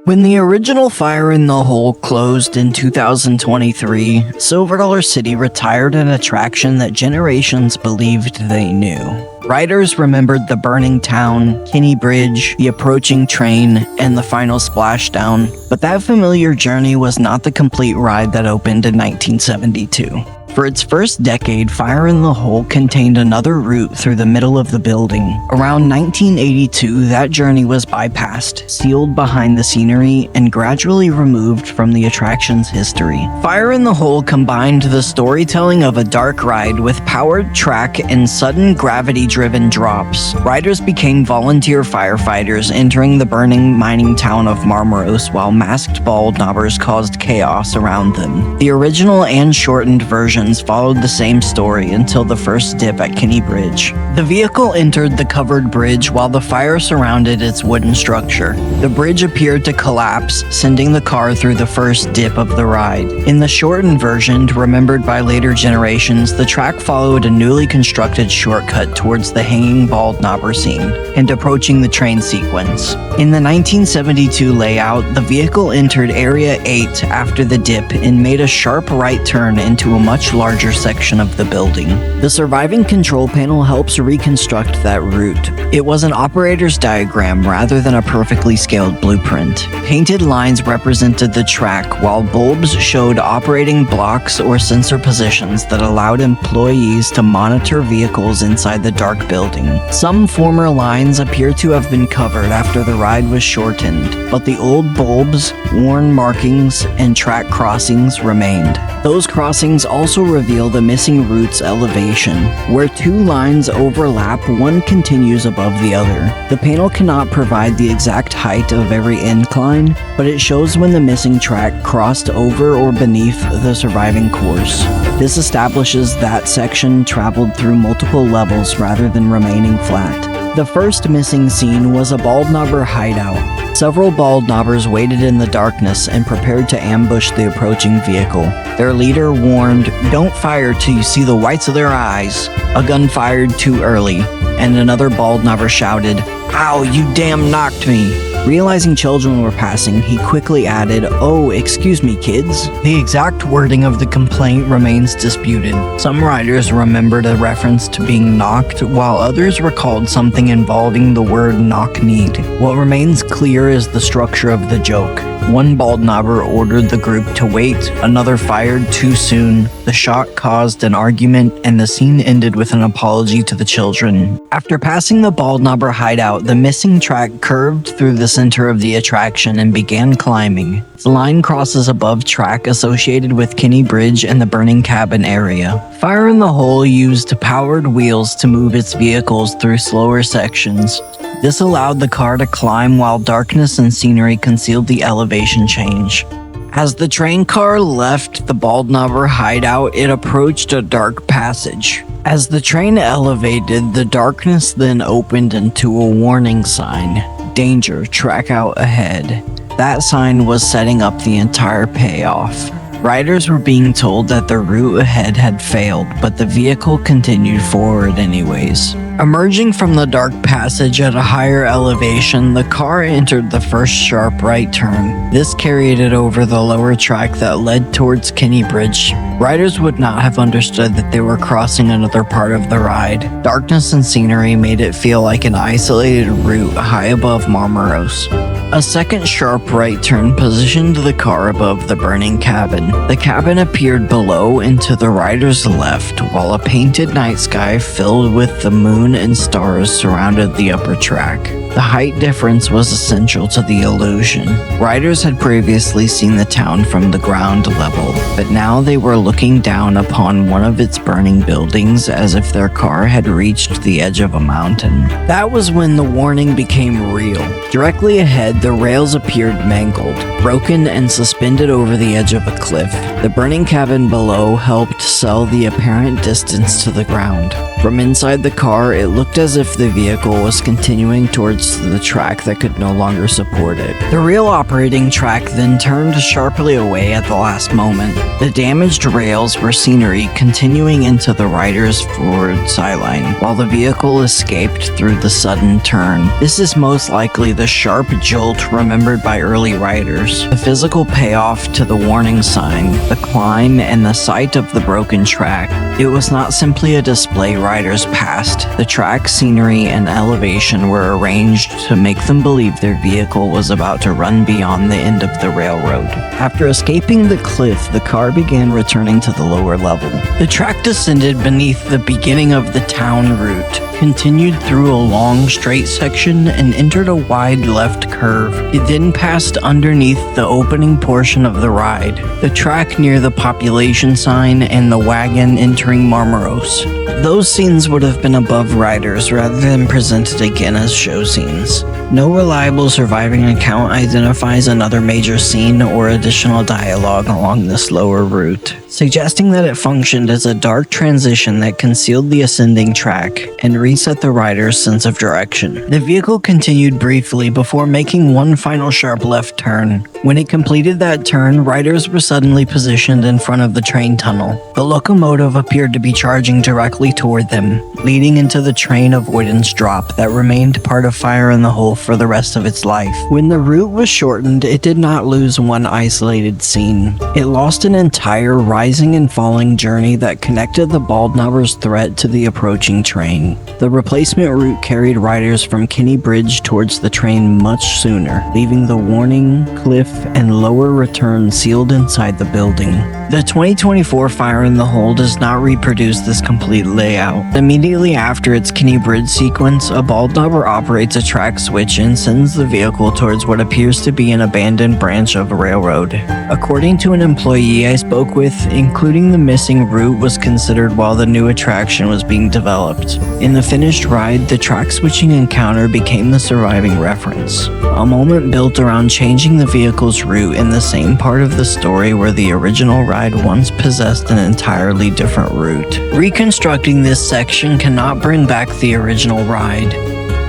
When the original Fire in the Hole closed in 2023, Silver Dollar City retired an attraction that generations believed they knew. Riders remembered the burning town, Kinney Bridge, the approaching train, and the final splashdown, but that familiar journey was not the complete ride that opened in 1972. For its first decade, Fire in the Hole contained another route through the middle of the building. Around 1982, that journey was bypassed, sealed behind the scenery, and gradually removed from the attraction's history. Fire in the Hole combined the storytelling of a dark ride with powered track and sudden gravity-driven drops. Riders became volunteer firefighters, entering the burning mining town of Marmaros while masked bald knobbers caused chaos around them. The original and shortened version followed the same story until the first dip at Kinney Bridge. The vehicle entered the covered bridge while the fire surrounded its wooden structure. The bridge appeared to collapse, sending the car through the first dip of the ride. In the shortened version, remembered by later generations, the track followed a newly constructed shortcut towards the hanging bald knobber scene and approaching the train sequence. In the 1972 layout, the vehicle entered Area 8 after the dip and made a sharp right turn into a much larger section of the building. The surviving control panel helps reconstruct that route. It was an operator's diagram rather than a perfectly scaled blueprint. Painted lines represented the track, while bulbs showed operating blocks or sensor positions that allowed employees to monitor vehicles inside the dark building. Some former lines appear to have been covered after the ride was shortened, but the old bulbs, worn markings, and track crossings remained. Those crossings also reveal the missing route's elevation. Where two lines overlap, one continues above the other. The panel cannot provide the exact height of every incline, but it shows when the missing track crossed over or beneath the surviving course. This establishes that section traveled through multiple levels rather than remaining flat. The first missing scene was a bald knobber hideout. Several bald knobbers waited in the darkness and prepared to ambush the approaching vehicle. Their leader warned, "Don't fire till you see the whites of their eyes." A gun fired too early, and another bald knobber shouted, "Ow, you damn knocked me." Realizing children were passing, he quickly added, "Oh, excuse me, kids." The exact wording of the complaint remains disputed. Some riders remembered a reference to being knocked, while others recalled something involving the word knock-kneed. What remains clear is the structure of the joke. One bald knobber ordered the group to wait, another fired too soon. The shot caused an argument, and the scene ended with an apology to the children. After passing the bald knobber hideout, the missing track curved through the center of the attraction and began climbing. The line crosses above track associated with Kinney Bridge and the burning cabin area. Fire in the Hole used powered wheels to move its vehicles through slower sections. This allowed the car to climb while darkness and scenery concealed the elevation change. As the train car left the bald knobber hideout, it approached a dark passage. As the train elevated, the darkness then opened into a warning sign. "Danger, track out ahead." That sign was setting up the entire payoff. Riders were being told that the route ahead had failed, but the vehicle continued forward anyways. Emerging from the dark passage at a higher elevation, the car entered the first sharp right turn. This carried it over the lower track that led towards Kinney Bridge. Riders would not have understood that they were crossing another part of the ride. Darkness and scenery made it feel like an isolated route high above Marmaros. A second sharp right turn positioned the car above the burning cabin. The cabin appeared below and to the rider's left, while a painted night sky filled with the moon and stars surrounded the upper track. The height difference was essential to the illusion. Riders had previously seen the town from the ground level, but now they were looking down upon one of its burning buildings as if their car had reached the edge of a mountain. That was when the warning became real. Directly ahead, the rails appeared mangled, broken and suspended over the edge of a cliff. The burning cabin below helped sell the apparent distance to the ground. From inside the car, it looked as if the vehicle was continuing towards parts to the track that could no longer support it. The real operating track then turned sharply away at the last moment. The damaged rails were scenery continuing into the rider's forward sideline, while the vehicle escaped through the sudden turn. This is most likely the sharp jolt remembered by early riders, the physical payoff to the warning sign, the climb, and the sight of the broken track. It was not simply a display riders passed. The track, scenery, and elevation were arranged to make them believe their vehicle was about to run beyond the end of the railroad. After escaping the cliff, the car began returning to the lower level. The track descended beneath the beginning of the town route, continued through a long straight section, and entered a wide left curve. It then passed underneath the opening portion of the ride, the track near the population sign, and the wagon entering Marmaros. Those scenes would have been above riders rather than presented again as show scenes. No reliable surviving account identifies another major scene or additional dialogue along this lower route, suggesting that it functioned as a dark transition that concealed the ascending track and reset the rider's sense of direction. The vehicle continued briefly before making one final sharp left turn. When it completed that turn, riders were suddenly positioned in front of the train tunnel. The locomotive appeared to be charging directly toward them, leading into the train avoidance drop that remained part of Fire in the Hole for the rest of its life. When the route was shortened, it did not lose one isolated scene. It lost an entire rising and falling journey that connected the Bald Knobber's threat to the approaching train. The replacement route carried riders from Kinney Bridge towards the train much sooner, leaving the warning, cliff, and lower return sealed inside the building. The 2024 Fire in the Hole does not reproduce this complete layout. Immediately after its Kinney Bridge sequence, a Bald Knobber operates a track switch and sends the vehicle towards what appears to be an abandoned branch of a railroad. According to an employee I spoke with, including the missing route was considered while the new attraction was being developed. In the finished ride, the track switching encounter became the surviving reference, a moment built around changing the vehicle's route in the same part of the story where the original ride once possessed an entirely different route. Reconstructing this section cannot bring back the original ride,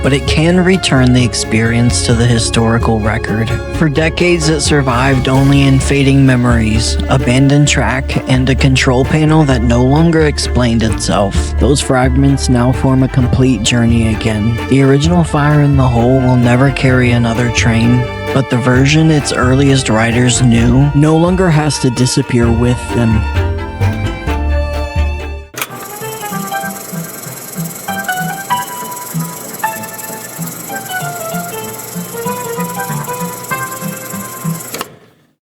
but it can return the experience to the historical record. For decades, it survived only in fading memories, abandoned track, and a control panel that no longer explained itself. Those fragments now form a complete journey again. The original Fire in the Hole will never carry another train, but the version its earliest riders knew no longer has to disappear with them.